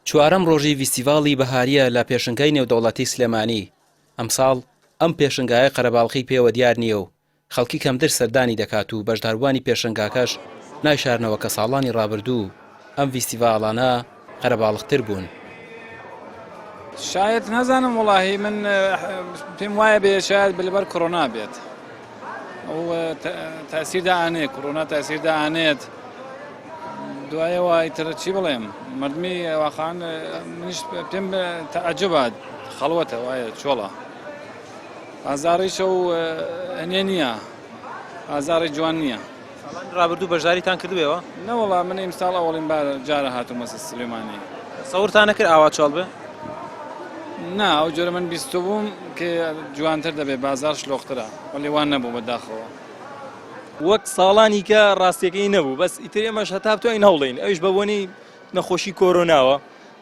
چوارەم ڕۆژی ڤیستیڤاڵی بەهاریە لە پێشنگای نێودەوڵەتی سلێمانی. ئەمساڵ ئەم پێشنگایە قەرەباڵغی پێوە دیار نییە و خەڵکی کەمتر سەردانی دەکات و بەشداربووانی پێشنگاکەش نایشارنەوە کە ساڵانی ڕابردوو ئەم ڤیستیڤاڵانە قەرەباڵغتر بوون. شاید نازانم وڵاهی من پێم وایە بێ شاید لەبەر کۆرۆنا بێت ئەو تاسیردا ئانێت کۆرۆنا تاسیردا ئانێت دوایەوە ئیتر چی بڵێم مردمی واقعان منیش پێم تەعەجەبە خەڵوەتە وایە چۆڵە ئازاریشە و هەنێ نییە ئازاری جوان نییە. ڕابردوو بەشداریتان کردوێەوە؟ نەوەڵا من ئیمساڵ ئەوڵین جارە هاتوومە سلێمانی. سەورتان نەکرد ئاوا چۆڵ بێ؟ نا ئەو جۆرە من بیستو بووم کە جوانتر دەبێت بازار شلۆخترە وەڵێ وان نەبوو بەداخەوە. وەک ساڵانی کە ڕاستیەکەی نەبوو بەس ئیتر ئێمەش هەتا بتوانین هەوڵین ئەوش بە بۆنەی نەخۆشی کۆرۆناوە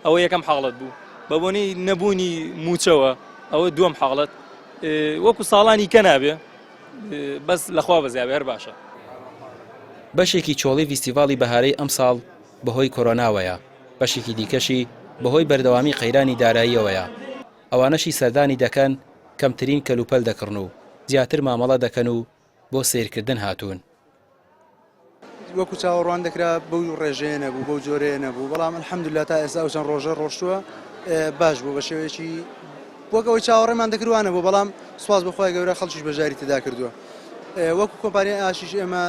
ئەوە یەکەم حاڵەت بوو بە بۆنەی نەبوونی موچەوە ئەوە دووەم حاڵەت وەکو ساڵانی کە نابێ بەس لەخوا بەزیابێ هەر باشە. بەشێکی چۆڵی ڤیستیڤاڵی بەهارەی ئەم ساڵ بەهۆی کۆرۆناوەیە، بەشێکی دیکەشی بەهۆی بەردەوامی قەیرانی داراییەوەیە. ئەوانەشی سەردانی دەکەن کەمترین کەلوپەل دەکڕن و زیاتر مامەڵە دەکەن و بۆ سیرکردن هاتوون. وەکو چاوەڕوان دەکرا بەو ڕێژەیە نەبوو بەو جۆرەیە نەبوو بەڵام الحەمدوللا تا ئێستا چەند ڕۆژە ڕۆشتووە باش بوو بە شێوەیەکی وەکەوەی چاوەڕێمان دەکردوانە بوو بەڵام سوپاس بەخوای گەورە خەڵکیش بەژاری تێدا کردووە. وەکو کۆمپانیای ئاشیش ئێمە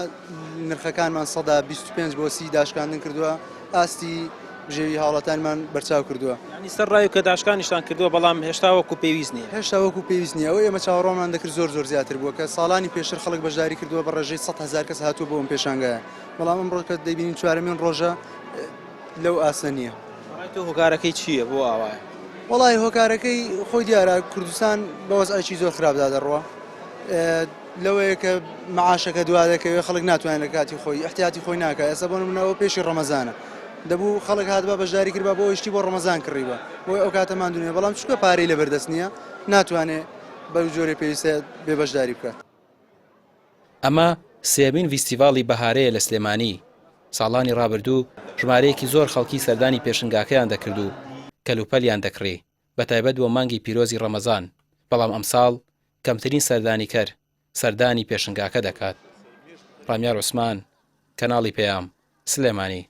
نرخەکانمان 125 بۆ 30 داشکاندن کردووە ئاستی بژێوی هاوڵاتانمان بەرچاو کردووە. ینی سەر ڕای و کە داشکانیشتان کردووە بەڵام هێشتا وەکو پێویست نییە. هێشتا وەکو پێویست نییە ئەوە ئێمە چاوەڕوانمان دەکرد زۆر زیاتر بووە کە ساڵانی پێشتر خەڵک بەشداری کردووە بە ڕێژەی 100,000 کەس هاتووە بۆ ئەم پێشانگایە بەڵام ئەمڕۆ کە دەبینین چوارەمین ڕۆژە لەو ئاسە نییە. تۆ هۆکارەکەی چییە بۆ ئاوایە؟ وەڵی هۆکارەکەی خۆی دیارە کوردستان بە وەزعێکی زۆر خراپدا دەڕوە لەوەیە کە مەعاشەکە دوا دەکەوێت خەڵک ناتوانێت لە کاتی خۆی احتیاتی خۆی ناکە. ئێستا بۆ نمونەوە پێشی ڕەمەزانە دەبوو خەڵک هاتبە بەشداری کردبا بۆ ئەوشتی بۆ ڕەمەزان کڕیبە بۆی ئەو کاتەمان دونێ بەڵام چکە پارەی لە بەردەست نییە ناتوانێت بەو جۆرە پێویستە بێ بەشداری بکات. ئەمە سێمین ڤیستیڤاڵی بەهارەیە لە سلێمانی. ساڵانی ڕابردوو ژمارەیەکی زۆر خەڵکی سەردانی پێشنگاکەیان دەکرد و کەلوپەلیان دەکڕی بەتایبەت بۆ مانگی پیرۆزی ڕەمەزان بەڵام ئەمساڵ کەمترین سەردانیکەر سەردانی پێشنگاکە دەکات. ڕامیار عوسمان، کەناڵی پێام، سلێمانی.